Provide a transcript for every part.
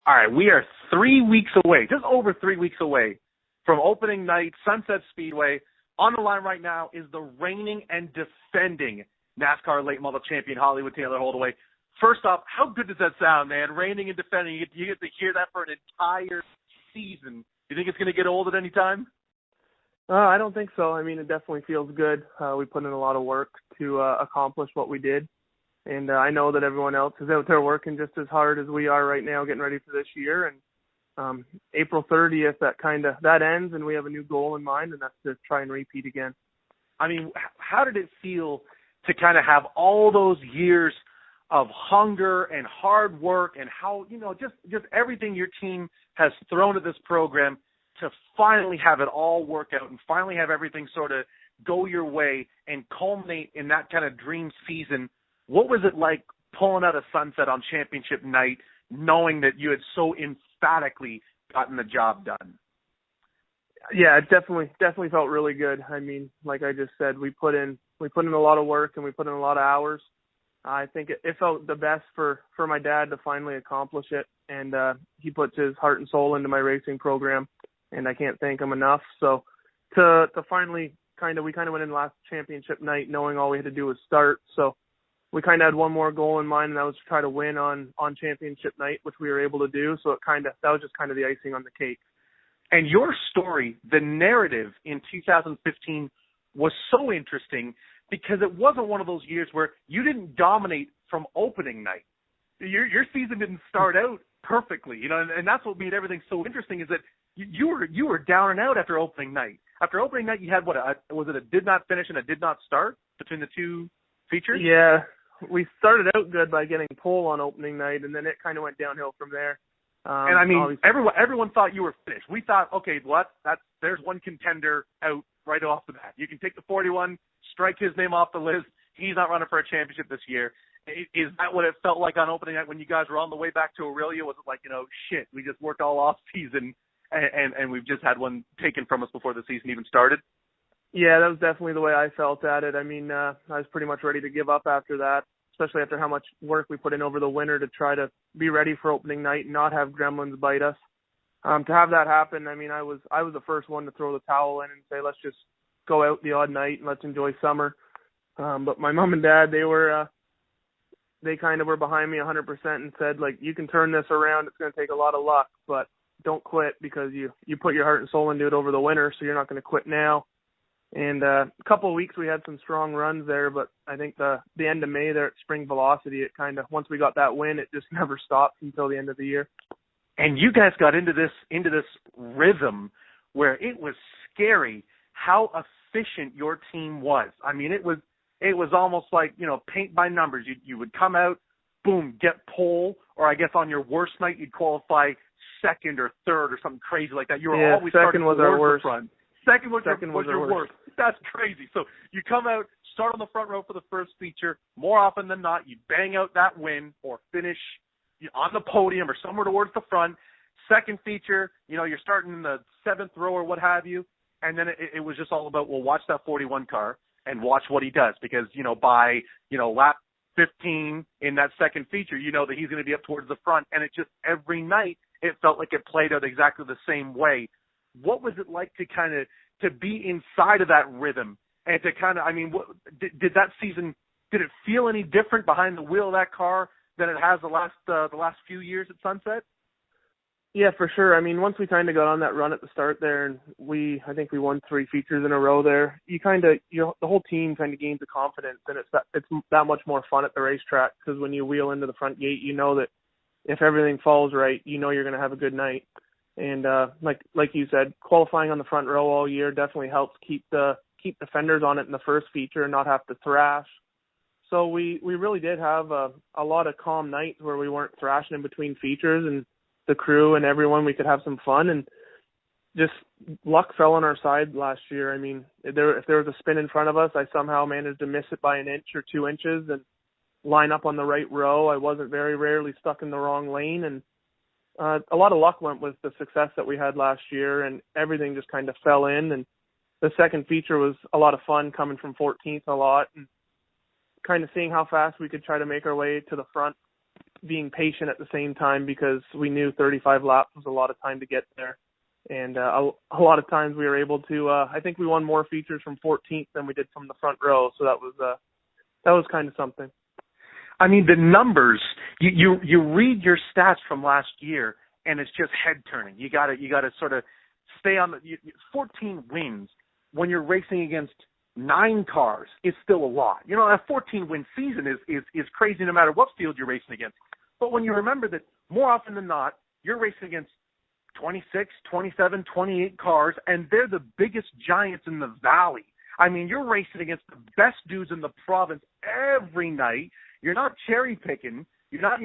All right, we are 3 weeks away, just over 3 weeks away from opening night, Sunset Speedway. On the line right now is the reigning and defending NASCAR late model champion, Hollywood Taylor Holdaway. First off, how good does that sound, man? Reigning and defending, you get to hear that for an entire season. You think it's going to get old at any time? I don't think so. I mean, it definitely feels good. We put in a lot of work to accomplish what we did. And I know that everyone else is out there working just as hard as we are right now getting ready for this year. And April 30th, that ends, and we have a new goal in mind, and that's to try and repeat again. I mean, how did it feel to kind of have all those years of hunger and hard work and how, just everything your team has thrown at this program to finally have it all work out and finally have everything sort of go your way and culminate in that kind of dream season? What was it like pulling out a sunset on championship night, knowing that you had so emphatically gotten the job done? Yeah, it definitely felt really good. I mean, like I just said, we put in a lot of work and we put in a lot of hours. I think it felt the best for my dad to finally accomplish it, and he puts his heart and soul into my racing program, and I can't thank him enough. So to finally we went in last championship night knowing all we had to do was start. So we kind of had one more goal in mind, and that was to try to win on championship night, which we were able to do. So that was just kind of the icing on the cake. And your story, the narrative in 2015 was so interesting because it wasn't one of those years where you didn't dominate from opening night. Your season didn't start out perfectly, and that's what made everything so interesting is that you were down and out after opening night. After opening night, you had was it a did not finish and a did not start between the two features? Yeah. We started out good by getting pole on opening night, and then it kind of went downhill from there. And I mean, everyone thought you were finished. We thought, okay, well, there's one contender out right off the bat. You can take the 41, strike his name off the list. He's not running for a championship this year. Is that what it felt like on opening night when you guys were on the way back to Aurelia? Was it like, shit, we just worked all off season and we've just had one taken from us before the season even started? Yeah, that was definitely the way I felt at it. I mean, I was pretty much ready to give up after that, especially after how much work we put in over the winter to try to be ready for opening night and not have gremlins bite us. To have that happen, I mean, I was the first one to throw the towel in and say, let's just go out the odd night and let's enjoy summer. But my mom and dad, they kind of were behind me 100% and said, like, you can turn this around. It's going to take a lot of luck, but don't quit because you put your heart and soul into it over the winter, so you're not going to quit now. And a couple of weeks we had some strong runs there, but I think the end of May there at Spring Velocity, it kind of, once we got that win, it just never stopped until the end of the year. And you guys got into this rhythm where it was scary how efficient your team was. I mean, it was almost like, paint by numbers. You would come out, boom, get pole, or I guess on your worst night you'd qualify second or third or something crazy like that. You were always second was our worst. Front. Second was your worst. That's crazy. So you come out, start on the front row for the first feature. More often than not, you bang out that win or finish on the podium or somewhere towards the front. Second feature, you're starting in the seventh row or what have you. And then it was just all about, well, watch that 41 car and watch what he does because, by, lap 15 in that second feature, that he's going to be up towards the front. And it just every night it felt like it played out exactly the same way. What was it like to be inside of that rhythm and to did that season, did it feel any different behind the wheel of that car than it has the last few years at Sunset? Yeah, for sure. I mean, once we kind of got on that run at the start there and I think we won 3 features in a row there, the whole team kind of gains the confidence and it's that much more fun at the racetrack because when you wheel into the front gate, you know that if everything falls right, you're going to have a good night. And like you said, qualifying on the front row all year definitely helps keep the fenders on it in the first feature and not have to thrash. So we really did have a lot of calm nights where we weren't thrashing in between features, and the crew and everyone, we could have some fun, and just luck fell on our side last year. I mean, if there was a spin in front of us, I somehow managed to miss it by an inch or 2 inches and line up on the right row. I wasn't very rarely stuck in the wrong lane, and a lot of luck went with the success that we had last year, and everything just kind of fell in. And the second feature was a lot of fun, coming from 14th a lot and kind of seeing how fast we could try to make our way to the front. being patient at the same time because we knew 35 laps was a lot of time to get there. And a lot of times we were able to, I think we won more features from 14th than we did from the front row. So that was kind of something. I mean, the numbers, you read your stats from last year and it's just head turning. You got to sort of stay on 14 wins when you're racing against 9 cars is still a lot. You know, a 14-win season is crazy no matter what field you're racing against. But when you remember that more often than not, you're racing against 26, 27, 28 cars, and they're the biggest giants in the valley. I mean, you're racing against the best dudes in the province every night. You're not cherry picking. You're not,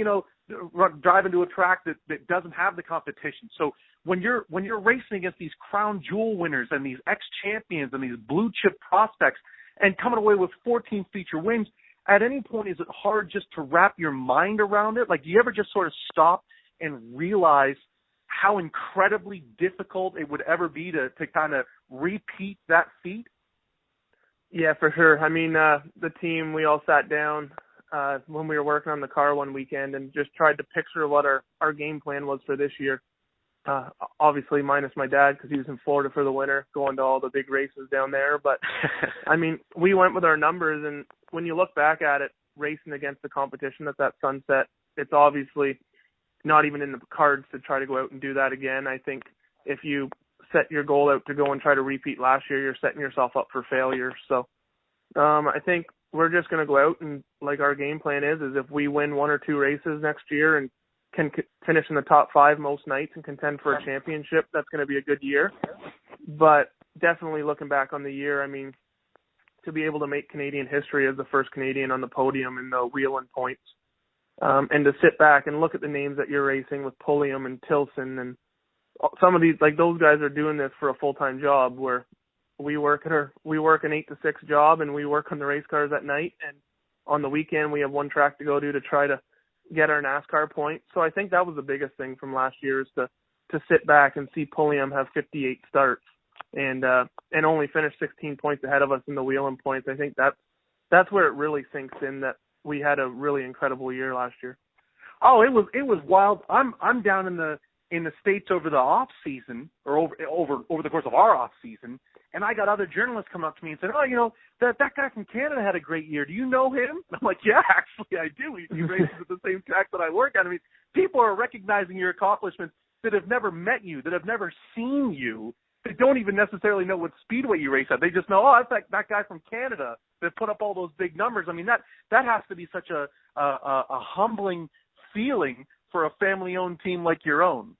driving to a track that doesn't have the competition. So when you're racing against these crown jewel winners and these ex-champions and these blue chip prospects and coming away with 14 feature wins, at any point is it hard just to wrap your mind around it? Like, do you ever just sort of stop and realize how incredibly difficult it would ever be to kind of repeat that feat? Yeah, for sure. I mean, the team, we all sat down when we were working on the car one weekend and just tried to picture what our game plan was for this year. Obviously minus my dad because he was in Florida for the winter, going to all the big races down there. But, I mean, we went with our numbers, and when you look back at it, racing against the competition at that Sunset, it's obviously not even in the cards to try to go out and do that again. I think if you set your goal out to go and try to repeat last year, you're setting yourself up for failure. So I think we're just going to go out and, like, our game plan is if we win 1 or 2 races next year and can finish in the top 5 most nights and contend for a championship, that's going to be a good year. But definitely looking back on the year, I mean, to be able to make Canadian history as the first Canadian on the podium in the wheel-in points, and to sit back and look at the names that you're racing with Pulliam and Tilson and some of these, like, those guys are doing this for a full-time job where we work an 8 to 6 job and we work on the race cars at night, and on the weekend we have one track to go to try to get our NASCAR points. So I think that was the biggest thing from last year is to sit back and see Pulliam have 58 starts and only finish 16 points ahead of us in the wheel-in points. I think that's where it really sinks in that we had a really incredible year last year. Oh, it was wild. I'm down in the States over the off season or over the course of our off season, and I got other journalists come up to me and said, "Oh, that guy from Canada had a great year. Do you know him?" I'm like, "Yeah, actually I do. He races at the same track that I work at." I mean, people are recognizing your accomplishments that have never met you, that have never seen you, that don't even necessarily know what Speedway you race at. They just know, oh, that's that guy from Canada that put up all those big numbers. I mean, that has to be such a humbling feeling for a family-owned team like your own.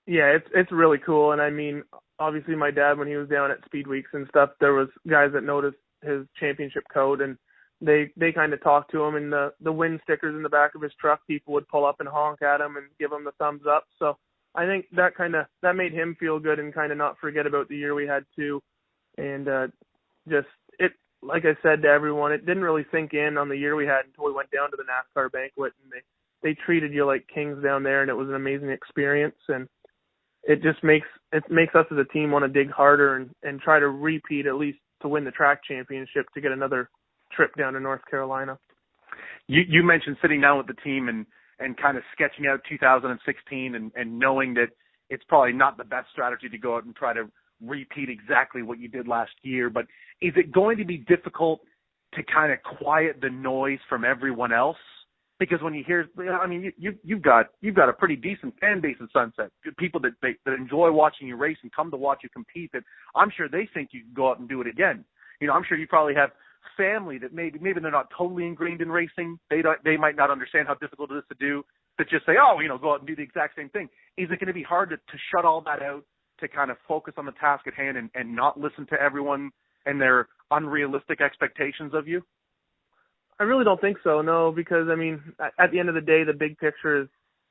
Yeah, it's really cool. And I mean, obviously my dad, when he was down at Speed Weeks and stuff, there was guys that noticed his championship code, and they kind of talked to him, and the win stickers in the back of his truck, people would pull up and honk at him and give him the thumbs up. So I think that made him feel good and kind of not forget about the year we had too. And like I said to everyone, it didn't really sink in on the year we had until we went down to the NASCAR banquet, and they treated you like kings down there, and it was an amazing experience. And it just makes us as a team want to dig harder and try to repeat, at least to win the track championship, to get another trip down to North Carolina. You mentioned sitting down with the team and kind of sketching out 2016 and knowing that it's probably not the best strategy to go out and try to repeat exactly what you did last year. But is it going to be difficult to kind of quiet the noise from everyone else? Because when you hear, I mean, you've got a pretty decent fan base in Sunset. People that enjoy watching you race and come to watch you compete. That I'm sure they think you can go out and do it again. I'm sure you probably have family that maybe they're not totally ingrained in racing. They might not understand how difficult it is to do. But just say, go out and do the exact same thing. Is it going to be hard to shut all that out, to kind of focus on the task at hand and not listen to everyone and their unrealistic expectations of you? I really don't think so, no, because, I mean, at the end of the day, the big picture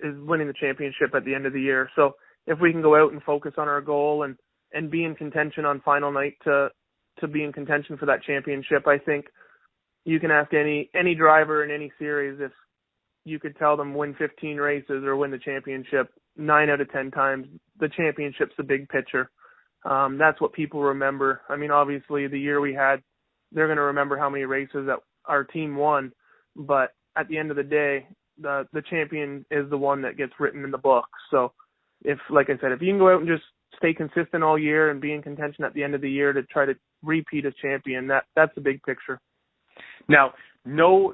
is winning the championship at the end of the year. So if we can go out and focus on our goal and be in contention on final night to be in contention for that championship, I think you can ask any driver in any series if you could tell them win 15 races or win the championship 9 out of 10 times. The championship's the big picture. That's what people remember. I mean, obviously, the year we had, they're going to remember how many races that our team won. But at the end of the day, the champion is the one that gets written in the book. So if, like I said, if you can go out and just stay consistent all year and be in contention at the end of the year to try to repeat as champion, that's the big picture. Now, no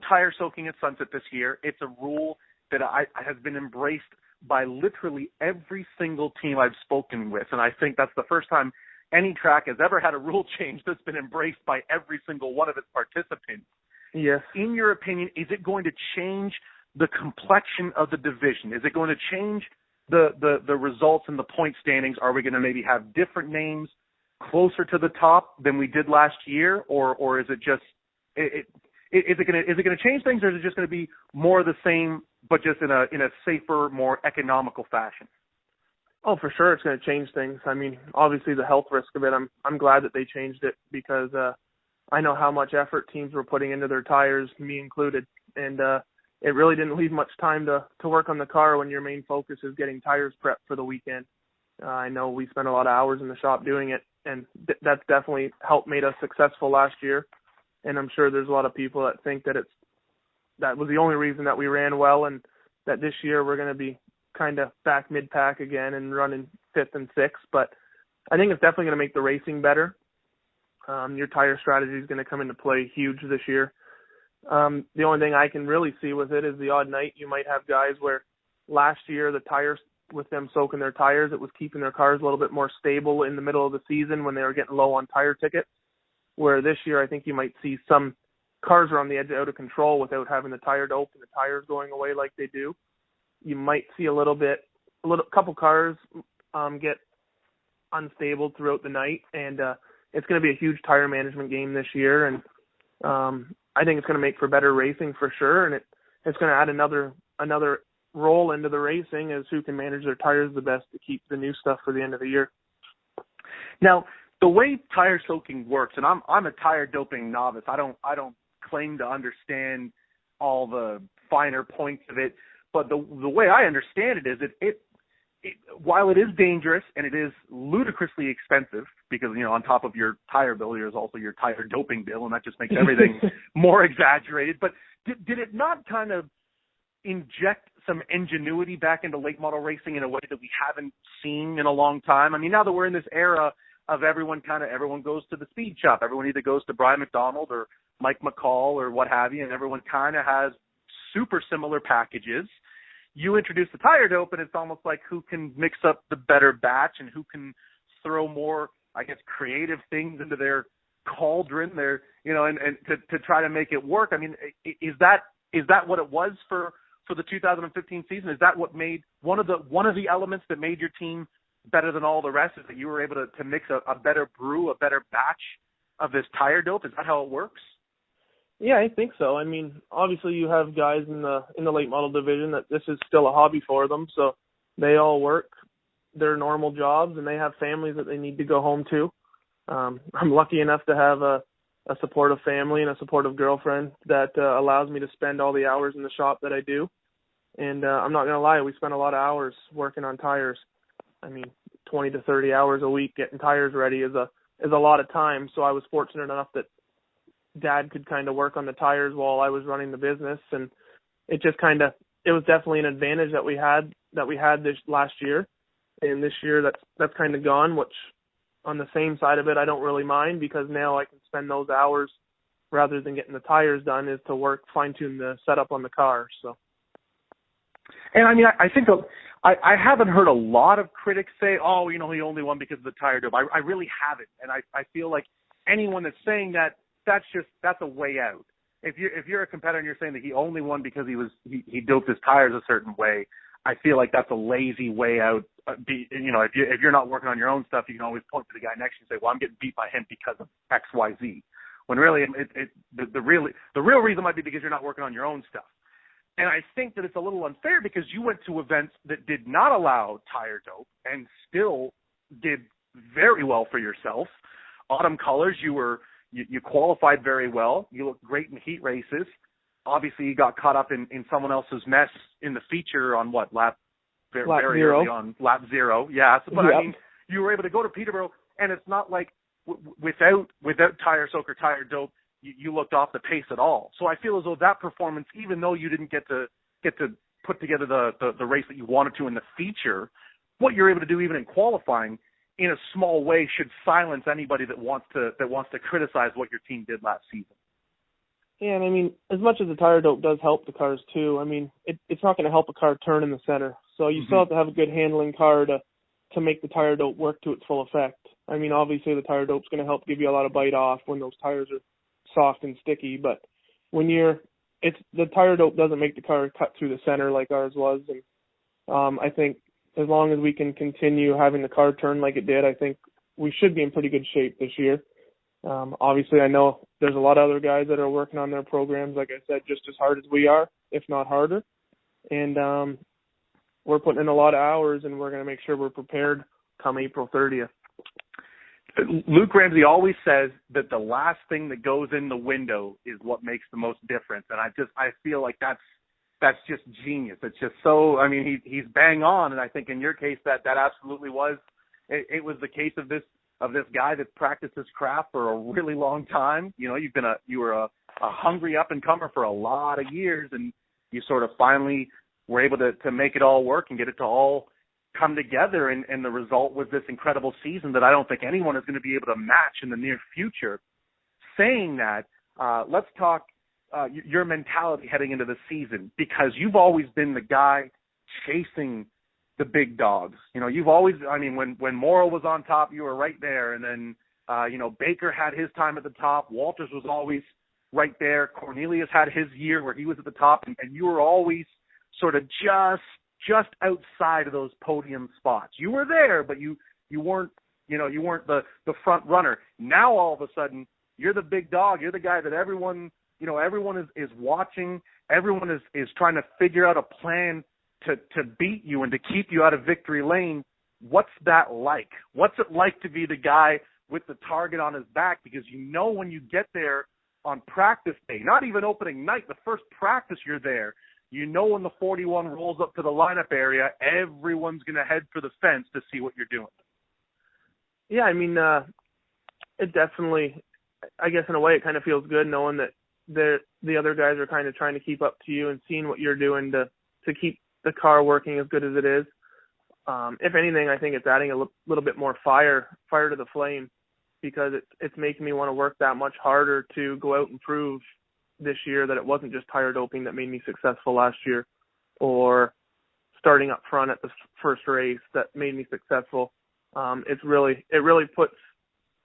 tire soaking at Sunset this year. It's a rule that has been embraced by literally every single team I've spoken with, and I think that's the first time any track has ever had a rule change that's been embraced by every single one of its participants. Yes. In your opinion, is it going to change the complexion of the division? Is it going to change the results in the point standings? Are we going to maybe have different names closer to the top than we did last year, or is it just is it going to change things, or is it just going to be more of the same, but just in a safer, more economical fashion? Oh, for sure, it's going to change things. I mean, obviously the health risk of it, I'm glad that they changed it, because I know how much effort teams were putting into their tires, me included, and it really didn't leave much time to work on the car when your main focus is getting tires prepped for the weekend. I know we spent a lot of hours in the shop doing it, and that's definitely helped made us successful last year. And I'm sure there's a lot of people that think that that was the only reason that we ran well, and that this year we're going to be kind of back mid-pack again and running 5th and 6th. But I think it's definitely going to make the racing better. Your tire strategy is going to come into play huge this year. The only thing I can really see with it is the odd night you might have guys where last year the tires, with them soaking their tires, it was keeping their cars a little bit more stable in the middle of the season when they were getting low on tire tickets, where this year I think you might see some cars are on the edge out of control without having the tire dope and the tires going away like they do. You might see a couple cars get unstable throughout the night, and it's going to be a huge tire management game this year, and I think it's going to make for better racing for sure, and it's going to add another role into the racing as who can manage their tires the best to keep the new stuff for the end of the year. Now, the way tire soaking works, and I'm a tire doping novice. I don't claim to understand all the finer points of it, but the way I understand it is it while it is dangerous and it is ludicrously expensive, because on top of your tire bill there's also your tire doping bill, and that just makes everything more exaggerated. But did it not kind of inject some ingenuity back into late model racing in a way that we haven't seen in a long time? I mean, now that we're in this era of everyone goes to the speed shop, everyone either goes to Brian McDonald or Mike McCall or what have you, and everyone kind of has super similar packages. You introduce the tire dope, and it's almost like who can mix up the better batch and who can throw more, I guess, creative things into their cauldron there, and to try to make it work. I mean, is that what it was for the 2015 season? Is that what made one of the elements that made your team better than all the rest, is that you were able to mix a better brew, a better batch of this tire dope? Is that how it works? Yeah, I think so. I mean, obviously you have guys in the late model division that this is still a hobby for them, so they all work their normal jobs and they have families that they need to go home to. I'm lucky enough to have a supportive family and a supportive girlfriend that allows me to spend all the hours in the shop that I do. And I'm not going to lie, we spend a lot of hours working on tires. I mean, 20 to 30 hours a week getting tires ready is a lot of time. So I was fortunate enough that Dad could kind of work on the tires while I was running the business, and it was definitely an advantage that we had this last year. And this year that's kind of gone, which on the same side of it, I don't really mind, because now I can spend those hours rather than getting the tires done is to work, fine tune the setup on the car. So. And I mean, I think I haven't heard a lot of critics say, oh, he only won because of the tire dope. I really haven't. And I feel like anyone that's saying that, that's a way out. If you're a competitor and you're saying that he only won because he doped his tires a certain way, I feel like that's a lazy way out. If you're not working on your own stuff, you can always point to the guy next to you and say, well, I'm getting beat by him because of X, Y, Z. When really the real reason might be because you're not working on your own stuff. And I think that it's a little unfair because you went to events that did not allow tire dope and still did very well for yourself. Autumn Colors, you qualified very well. You looked great in heat races. Obviously, you got caught up in someone else's mess in the feature on lap very zero. Early on, lap 0. Yeah, but yep. I mean, you were able to go to Peterborough, and it's not like without tire soak or tire dope, you looked off the pace at all. So I feel as though that performance, even though you didn't get to put together the race that you wanted to in the feature, what you're able to do even in qualifying in a small way should silence anybody that wants to criticize what your team did last season. Yeah, and I mean, as much as the tire dope does help the cars too, I mean, it's not going to help a car turn in the center. So you still have to have a good handling car to make the tire dope work to its full effect. I mean, obviously the tire dope's going to help give you a lot of bite off when those tires are soft and sticky, but when the tire dope doesn't make the car cut through the center like ours was. And I think as long as we can continue having the car turn like it did, I think we should be in pretty good shape this year. Obviously, I know there's a lot of other guys that are working on their programs, like I said, just as hard as we are, if not harder. And we're putting in a lot of hours, and we're going to make sure we're prepared come April 30th. Luke Ramsey always says that the last thing that goes in the window is what makes the most difference, and I feel like that's just genius. It's just so, I mean, he's bang on, and I think in your case that absolutely was. It was the case of this guy that's practiced his craft for a really long time. You know, you were a hungry up and comer for a lot of years, and you sort of finally were able to make it all work and get it to all come together, and the result was this incredible season that I don't think anyone is going to be able to match in the near future. Saying that, let's talk your mentality heading into the season, because you've always been the guy chasing the big dogs. You know, you've always, I mean, when Morrow was on top, you were right there, and then, Baker had his time at the top. Walters was always right there. Cornelius had his year where he was at the top, and you were always sort of just outside of those podium spots. You were there, but you weren't the front runner. Now all of a sudden you're the big dog. You're the guy that everyone is watching. Everyone is trying to figure out a plan to beat you and to keep you out of victory lane. What's that like? What's it like to be the guy with the target on his back? Because when you get there on practice day, not even opening night, the first practice you're there, when the 41 rolls up to the lineup area, everyone's going to head for the fence to see what you're doing. Yeah, I mean, it definitely, I guess in a way it kind of feels good knowing that the other guys are kind of trying to keep up to you and seeing what you're doing to keep the car working as good as it is. If anything, I think it's adding a little bit more fire to the flame, because it's making me want to work that much harder to go out and prove this year that it wasn't just tire doping that made me successful last year, or starting up front at the first race that made me successful. It really puts,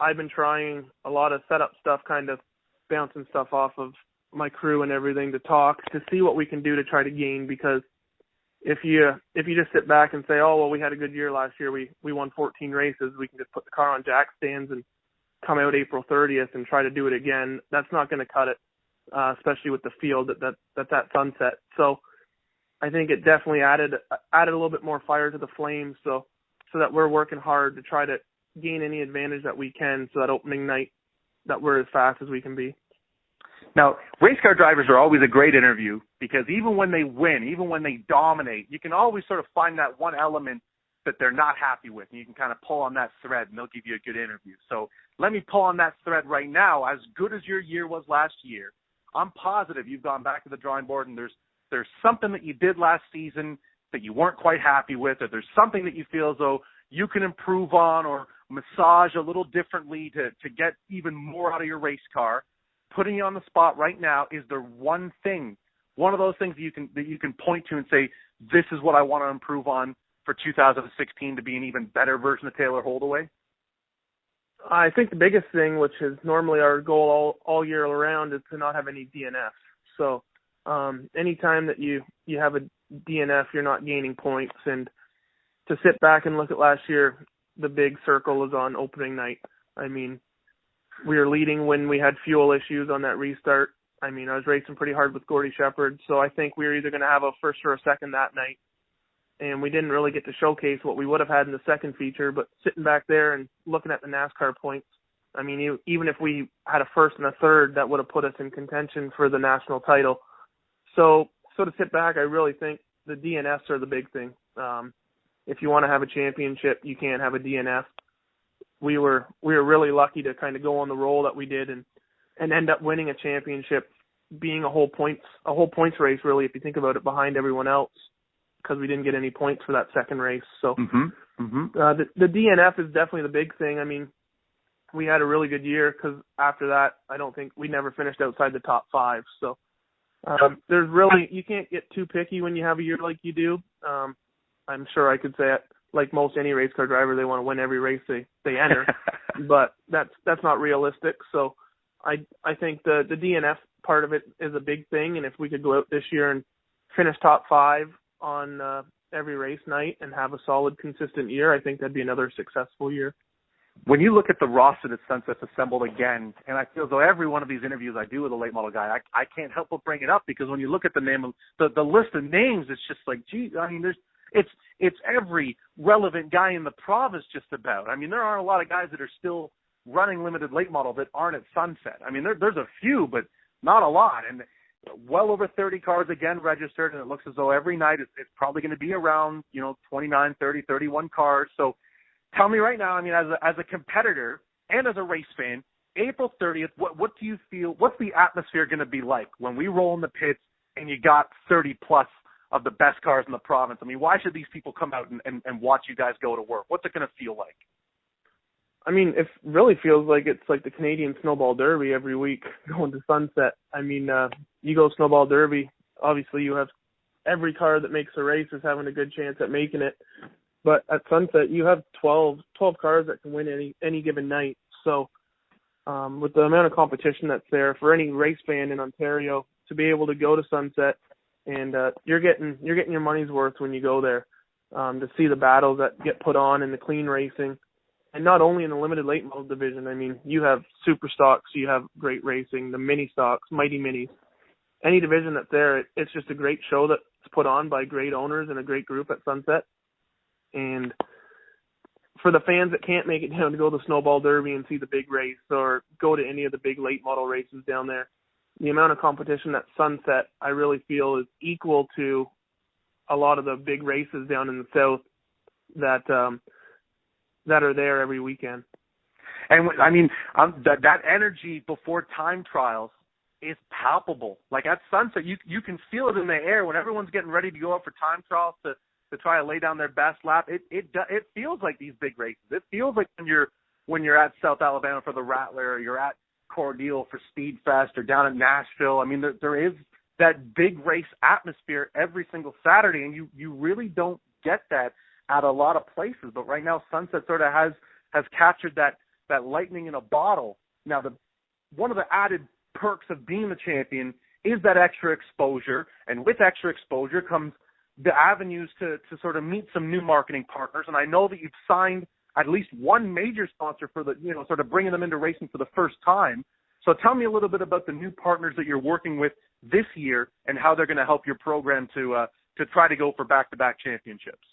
I've been trying a lot of setup stuff, kind of bouncing stuff off of my crew and everything to talk, to see what we can do to try to gain, because if you just sit back and say, oh, well, we had a good year last year, we won 14 races, we can just put the car on jack stands and come out April 30th and try to do it again, that's not going to cut it. Especially with the field that sunset. So I think it definitely added a little bit more fire to the flame, so that we're working hard to try to gain any advantage that we can, so that opening night that we're as fast as we can be. Now, race car drivers are always a great interview, because even when they win, even when they dominate, you can always sort of find that one element that they're not happy with, and you can kind of pull on that thread, and they'll give you a good interview. So let me pull on that thread right now. As good as your year was last year, I'm positive you've gone back to the drawing board, and there's something that you did last season that you weren't quite happy with, or there's something that you feel as though you can improve on or massage a little differently to get even more out of your race car. Putting you on the spot right now, is there one of those things that you can point to and say, this is what I want to improve on for 2016 to be an even better version of Taylor Holdaway? I think the biggest thing, which is normally our goal all year around, is to not have any DNFs. So anytime that you have a DNF, you're not gaining points. And to sit back and look at last year, the big circle is on opening night. I mean, we were leading when we had fuel issues on that restart. I mean, I was racing pretty hard with Gordy Shepherd, so I think we were either going to have a first or a second that night. And we didn't really get to showcase what we would have had in the second feature, but sitting back there and looking at the NASCAR points, I mean, even if we had a first and a third, that would have put us in contention for the national title. So to sit back, I really think the DNFs are the big thing. If you want to have a championship, you can't have a DNF. We were really lucky to kind of go on the roll that we did and and end up winning a championship, being a whole points race, really, if you think about it, behind everyone else, because we didn't get any points for that second race. So the DNF is definitely the big thing. I mean, we had a really good year, because after that, I don't think we never finished outside the top 5. So there's really, you can't get too picky when you have a year like you do. I'm sure I could say it, like most any race car driver, they want to win every race they enter, but that's not realistic. So I think the DNF part of it is a big thing, and if we could go out this year and finish top 5 on every race night and have a solid, consistent year, I think that'd be another successful year. When you look at the roster that Sunset's assembled again, and I feel as though every one of these interviews I do with a late model guy, I can't help but bring it up, because when you look at the name of the list of names, it's just like, gee, I mean, it's every relevant guy in the province just about. I mean, there aren't a lot of guys that are still running limited late model that aren't at Sunset. I mean, there's a few, but not a lot. And well over 30 cars again registered, and it looks as though every night it's probably going to be around, 29, 30, 31 cars. So tell me right now, I mean, as a competitor and as a race fan, April 30th, what do you feel, what's the atmosphere going to be like when we roll in the pits and you got 30 plus of the best cars in the province? I mean, why should these people come out and watch you guys go to work? What's it going to feel like? I mean, it really feels like it's like the Canadian Snowball Derby every week going to Sunset. I mean, you go Snowball Derby, obviously you have every car that makes a race is having a good chance at making it. But at Sunset, you have 12 cars that can win any given night. So with the amount of competition that's there, for any race fan in Ontario to be able to go to Sunset, and you're getting your money's worth when you go there, to see the battles that get put on in the clean racing. And not only in the limited late model division, I mean, you have super stocks, you have great racing, the mini stocks, mighty minis. Any division that's there, it's just a great show that's put on by great owners and a great group at Sunset. And for the fans that can't make it down to go to the Snowball Derby and see the big race, or go to any of the big late model races down there, the amount of competition at Sunset, I really feel, is equal to a lot of the big races down in the south that are there every weekend. And I mean, that energy before time trials is palpable. Like at Sunset, you can feel it in the air when everyone's getting ready to go up for time trials to try to lay down their best lap. It feels like these big races. It feels like when you're at South Alabama for the Rattler, or you're at Cordele for Speed Fest, or down at Nashville. I mean, there is that big race atmosphere every single Saturday, and you really don't get that at a lot of places. But right now, Sunset sort of has captured that lightning in a bottle. Now, one of the added perks of being the champion is that extra exposure, and with extra exposure comes the avenues to sort of meet some new marketing partners. And I know that you've signed at least one major sponsor for sort of bringing them into racing for the first time. So tell me a little bit about the new partners that you're working with this year and how they're going to help your program to try to go for back-to-back championships.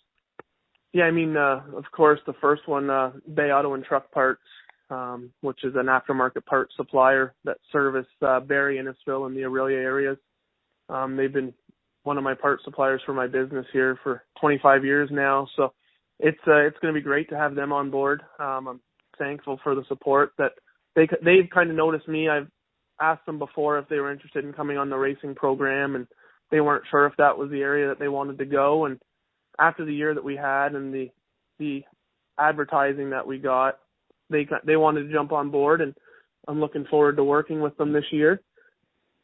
Yeah, I mean, of course, the first one, Bay Auto and Truck Parts, which is an aftermarket parts supplier that service Barrie, Innisfil, and the Aurelia areas. They've been one of my parts suppliers for my business here for 25 years now. So it's going to be great to have them on board. I'm thankful for the support that they've kind of noticed me. I've asked them before if they were interested in coming on the racing program, and they weren't sure if that was the area that they wanted to go. And after the year that we had and the advertising that we got, they wanted to jump on board, and I'm looking forward to working with them this year.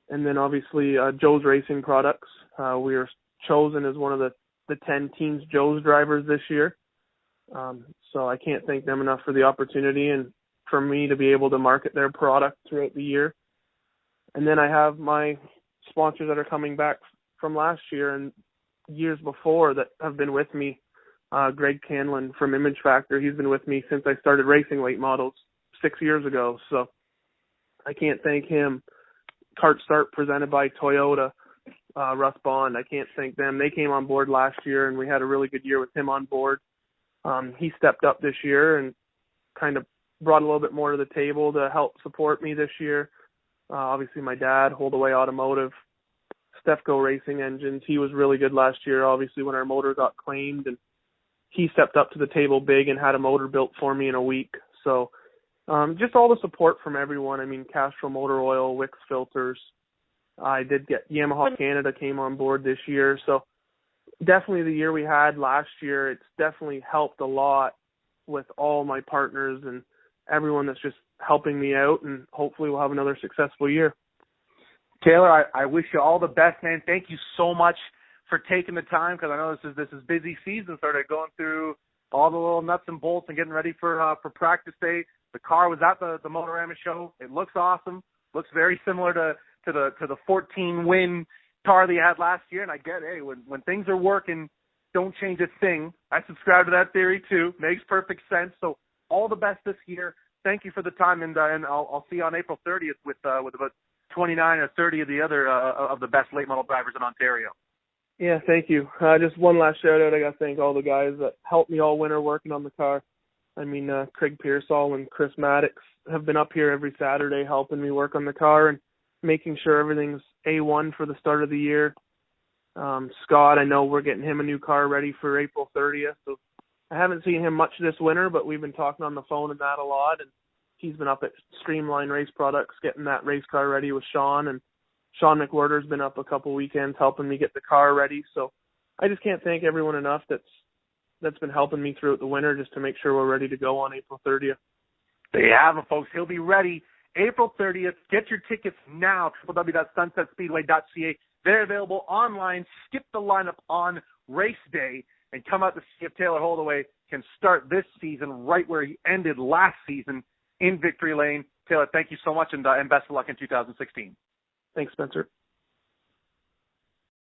And then obviously Joe's Racing Products. We were chosen as one of the 10 Teams Joe's drivers this year. So I can't thank them enough for the opportunity and for me to be able to market their product throughout the year. And then I have my sponsors that are coming back from last year and years before that have been with me. Greg Canlin from Image Factor, he's been with me since I started racing late models 6 years ago. So I can't thank him. Kart Start presented by Toyota, Russ Bond. I can't thank them. They came on board last year, and we had a really good year with him on board. He stepped up this year and kind of brought a little bit more to the table to help support me this year. Obviously, my dad, Holdaway Automotive, Stefco Racing Engines. He was really good last year, obviously, when our motor got claimed, and he stepped up to the table big and had a motor built for me in a week. So Just all the support from everyone. I mean, Castrol Motor Oil, Wix Filters. I did get Yamaha Canada came on board this year. So definitely the year we had last year, it's definitely helped a lot with all my partners and everyone that's just helping me out, and hopefully we'll have another successful year. Taylor, I wish you all the best, man. Thank you so much for taking the time, because I know this is busy season, started going through all the little nuts and bolts and getting ready for practice day. The car was at the Motorama show. It looks awesome. Looks very similar to the 14-win car that you had last year. And I get, hey, when things are working, don't change a thing. I subscribe to that theory too. Makes perfect sense. So all the best this year. Thank you for the time, and I'll see you on April 30th with about 29 or 30 of the other of the best late model drivers in Ontario. Yeah, thank you. Just one last shout out. I got to thank all the guys that helped me all winter working on the car. I mean, Craig Pearsall and Chris Maddox have been up here every Saturday helping me work on the car and making sure everything's A1 for the start of the year. Scott, I know we're getting him a new car ready for April 30th. So I haven't seen him much this winter, but we've been talking on the phone and that a lot. And he's been up at Streamline Race Products getting that race car ready with Sean. And Sean McWhorter's been up a couple weekends helping me get the car ready. So I just can't thank everyone enough that's been helping me throughout the winter just to make sure we're ready to go on April 30th. There you have it, folks. He'll be ready April 30th. Get your tickets now, www.sunsetspeedway.ca. They're available online. Skip the lineup on race day and come out to see if Taylor Holdaway can start this season right where he ended last season in Victory Lane. Taylor, thank you so much, and best of luck in 2016. Thanks, Spencer.